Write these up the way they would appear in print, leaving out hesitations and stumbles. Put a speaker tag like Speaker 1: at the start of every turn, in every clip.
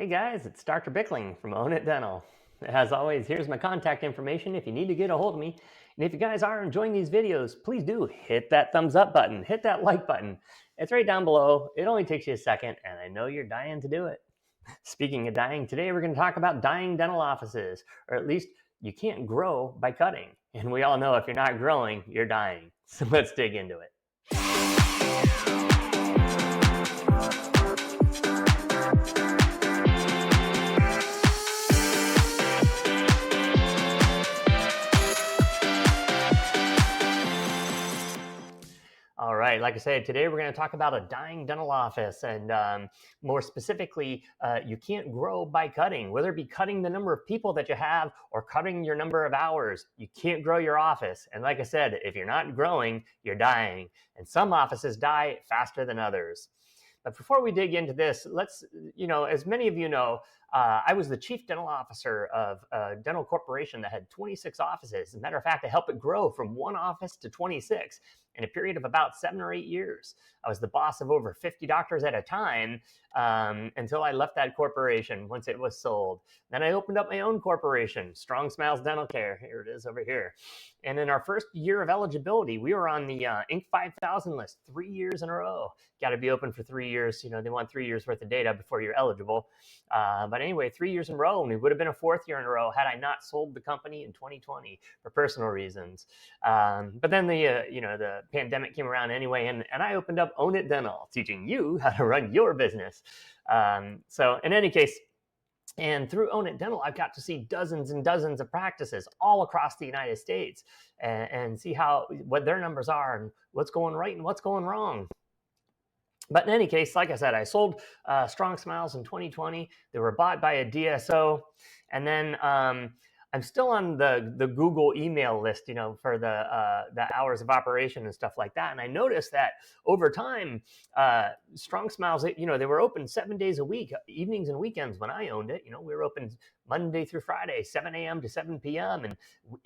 Speaker 1: Hey guys, it's Dr. Bickling from Own It Dental. As always, here's my contact information if you need to get a hold of me. And if you guys are enjoying these videos, please do hit that thumbs up button, hit that like button. It's right down below. It only takes you a second, and I know you're dying to do it. Speaking of dying, today we're going to talk about dying dental offices, or at least you can't grow by cutting. And we all know if you're not growing, you're dying. So let's dig into it. All right, like I said, today we're going to talk about a dying dental office, and more specifically, you can't grow by cutting. Whether it be cutting the number of people that you have or cutting your number of hours, you can't grow your office. And like I said, if you're not growing, you're dying. And some offices die faster than others. But before we dig into this, let's, as many of you know, I was the chief dental officer of a dental corporation that had 26 offices. As a matter of fact, I helped it grow from one office to 26 in a period of about 7 or 8 years. I was the boss of over 50 doctors at a time until I left that corporation once it was sold. Then I opened up my own corporation, Strong Smiles Dental Care. Here it is over here. And in our first year of eligibility, we were on the Inc. 5000 list 3 years in a row. Got to be open for 3 years. They want 3 years worth of data before you're eligible. But anyway, 3 years in a row, and it would have been a fourth year in a row had I not sold the company in 2020 for personal reasons. But then the pandemic came around anyway, and I opened up Own It Dental, teaching you how to run your business. So in any case, and through Own It Dental, I've got to see dozens and dozens of practices all across the United States and see what their numbers are and what's going right and what's going wrong. But in any case, like I said, I sold Strong Smiles in 2020. They were bought by a DSO. And then I'm still on the Google email list, for the hours of operation and stuff like that. And I noticed that over time, Strong Smiles, they were open 7 days a week, evenings and weekends when I owned it. We were open Monday through Friday, 7 a.m. to 7 p.m. and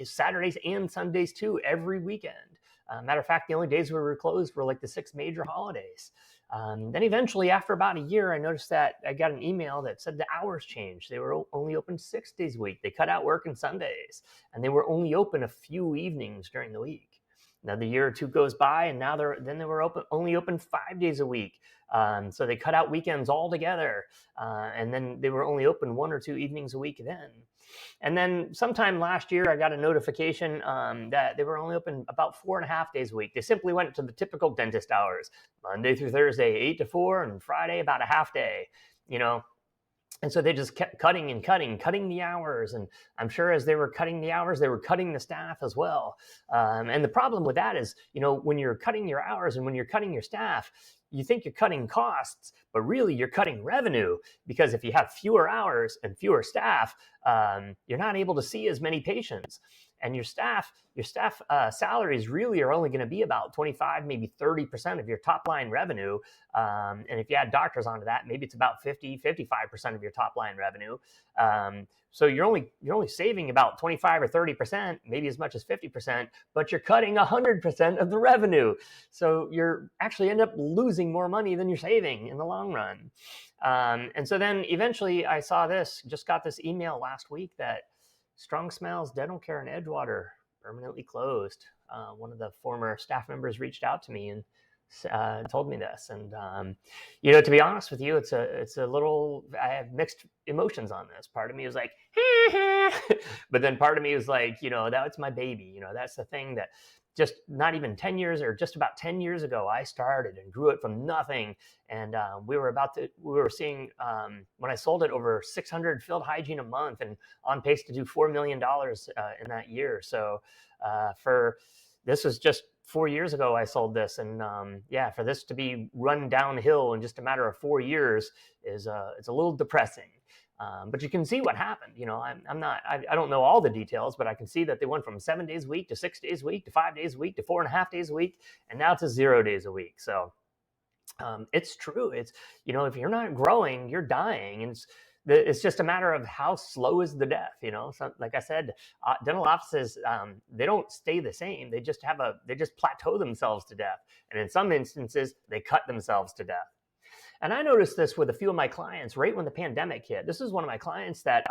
Speaker 1: Saturdays and Sundays too, every weekend. Matter of fact, the only days we were closed were like the 6 major holidays. Then eventually, after about a year, I noticed that I got an email that said the hours changed. They were only open 6 days a week. They cut out work on Sundays, and they were only open a few evenings during the week. Another year or two goes by, and now they were only open 5 days a week. So they cut out weekends altogether, and then they were only open 1 or 2 evenings a week then. And then sometime last year, I got a notification that they were only open about 4.5 days a week. They simply went to the typical dentist hours, Monday through Thursday, 8 to 4, and Friday about a half day, And so they just kept cutting and cutting the hours. And I'm sure as they were cutting the hours, they were cutting the staff as well. And the problem with that is, when you're cutting your hours and when you're cutting your staff, you think you're cutting costs, but really you're cutting revenue, because if you have fewer hours and fewer staff, you're not able to see as many patients. And your staff salaries really are only going to be about 25, maybe 30% of your top line revenue. And if you add doctors onto that, maybe it's about 55% of your top line revenue. So you're only saving about 25 or 30%, maybe as much as 50%, but you're cutting 100% of the revenue. So you're actually end up losing more money than you're saving in the long run. And so then eventually I just got this email last week that Strong Smiles Dental Care in Edgewater permanently closed. One of the former staff members reached out to me and told me this. And to be honest with you, it's a little. I have mixed emotions on this. Part of me was like, but then part of me was like, that's my baby. That's the thing that just not even 10 years or just about 10 years ago, I started and grew it from nothing. And we were seeing, when I sold it, over 600 field hygiene a month and on pace to do $4 million in that year. So this was just 4 years ago I sold this. And for this to be run downhill in just a matter of 4 years it's a little depressing. But you can see what happened. I don't know all the details, but I can see that they went from 7 days a week to 6 days a week to 5 days a week to 4.5 days a week, and now to 0 days a week. So it's true. It's, if you're not growing, you're dying. And it's just a matter of how slow is the death. So, like I said, dental offices, they don't stay the same. They just plateau themselves to death. And in some instances, they cut themselves to death. And I noticed this with a few of my clients right when the pandemic hit. This is one of my clients that,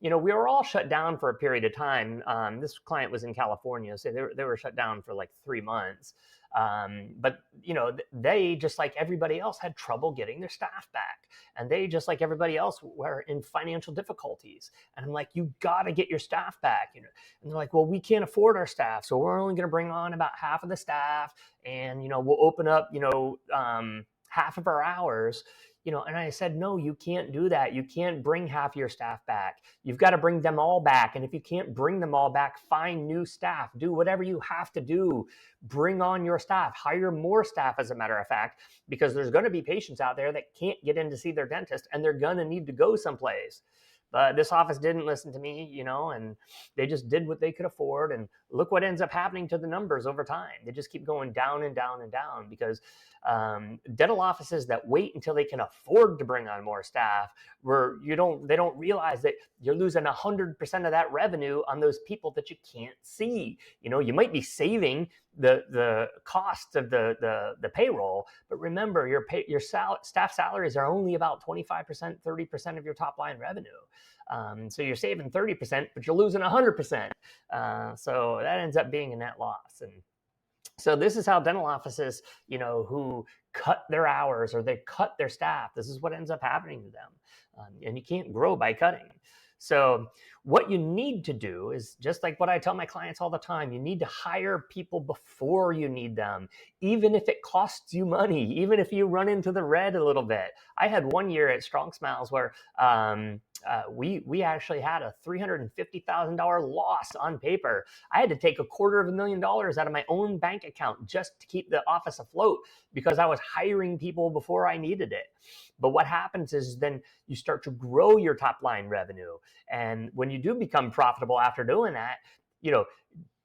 Speaker 1: we were all shut down for a period of time. This client was in California, so they were shut down for like 3 months. But they, just like everybody else, had trouble getting their staff back, and they, just like everybody else, were in financial difficulties. And I'm like, you got to get your staff back, And they're like, well, we can't afford our staff, so we're only going to bring on about half of the staff, and we'll open up, half of our hours. And I said, no, you can't do that. You can't bring half your staff back. You've got to bring them all back. And if you can't bring them all back, find new staff. Do whatever you have to do. Bring on your staff. Hire more staff, as a matter of fact, because there's going to be patients out there that can't get in to see their dentist, and they're going to need to go someplace. But this office didn't listen to me, and they just did what they could afford. And look what ends up happening to the numbers over time. They just keep going down and down and down, because dental offices that wait until they can afford to bring on more staff, they don't realize that you're losing 100% of that revenue on those people that you can't see. You might be saving the cost of the payroll, but remember, your staff salaries are only about 25%, 30% of your top line revenue. So you're saving 30%, but you're losing 100%. So that ends up being a net loss. And so this is how dental offices, who cut their hours or they cut their staff, this is what ends up happening to them. And you can't grow by cutting. So what you need to do is just like what I tell my clients all the time. You need to hire people before you need them, even if it costs you money, even if you run into the red a little bit. I had one year at Strong Smiles where we actually had a $350,000 loss on paper. I had to take $250,000 out of my own bank account just to keep the office afloat, because I was hiring people before I needed it. But what happens is then you start to grow your top line revenue. And when you do become profitable after doing that,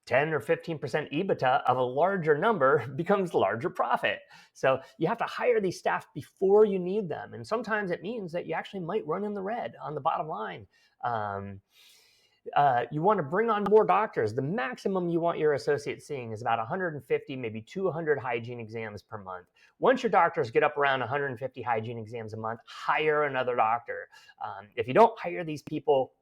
Speaker 1: 10 or 15% EBITDA of a larger number becomes larger profit. So you have to hire these staff before you need them. And sometimes it means that you actually might run in the red on the bottom line. You want to bring on more doctors. The maximum you want your associates seeing is about 150, maybe 200 hygiene exams per month. Once your doctors get up around 150 hygiene exams a month, hire another doctor. If you don't hire these people,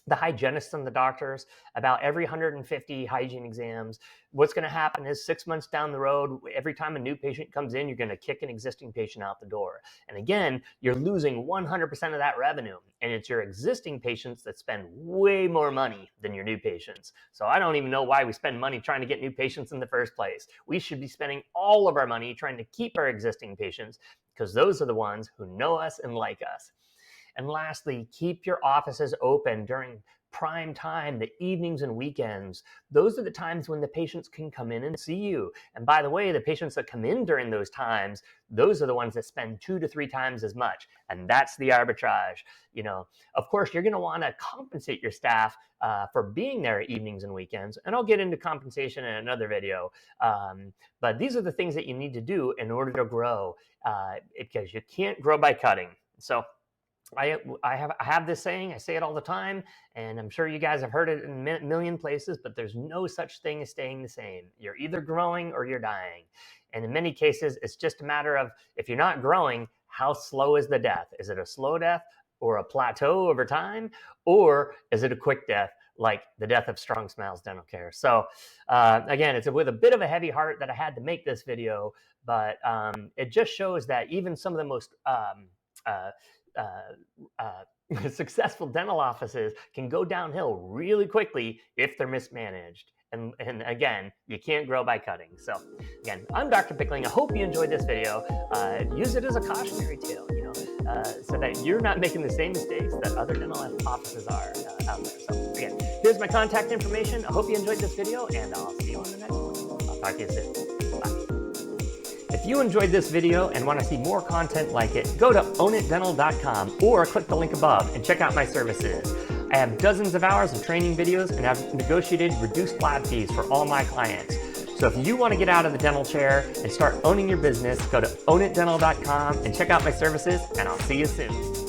Speaker 1: the hygienists and the doctors, about every 150 hygiene exams, what's going to happen is 6 months down the road, every time a new patient comes in, you're going to kick an existing patient out the door. And again, you're losing 100% of that revenue. And it's your existing patients that spend way more money than your new patients. So I don't even know why we spend money trying to get new patients in the first place. We should be spending all of our money trying to keep our existing patients, because those are the ones who know us and like us. And lastly, keep your offices open during prime time, the evenings and weekends. Those are the times when the patients can come in and see you. And by the way, the patients that come in during those times, those are the ones that spend 2 to 3 times as much. And that's the arbitrage. Of course, you're going to want to compensate your staff for being there evenings and weekends. And I'll get into compensation in another video. But these are the things that you need to do in order to grow, because you can't grow by cutting. So I have this saying, I say it all the time, and I'm sure you guys have heard it in a million places, but there's no such thing as staying the same. You're either growing or you're dying. And in many cases, it's just a matter of, if you're not growing, how slow is the death? Is it a slow death or a plateau over time? Or is it a quick death, like the death of Strong Smiles Dental Care? So again, it's with a bit of a heavy heart that I had to make this video, but it just shows that even some of the most successful dental offices can go downhill really quickly if they're mismanaged. And again, you can't grow by cutting. So again, I'm Dr. Pickling. I hope you enjoyed this video. Use it as a cautionary tale, so that you're not making the same mistakes that other dental offices are out there. So again, here's my contact information. I hope you enjoyed this video, and I'll see you on the next one. I'll talk to you soon. Bye. If you enjoyed this video and want to see more content like it, go to ownitdental.com or click the link above and check out my services. I have dozens of hours of training videos and have negotiated reduced lab fees for all my clients. So if you want to get out of the dental chair and start owning your business, go to ownitdental.com and check out my services, and I'll see you soon.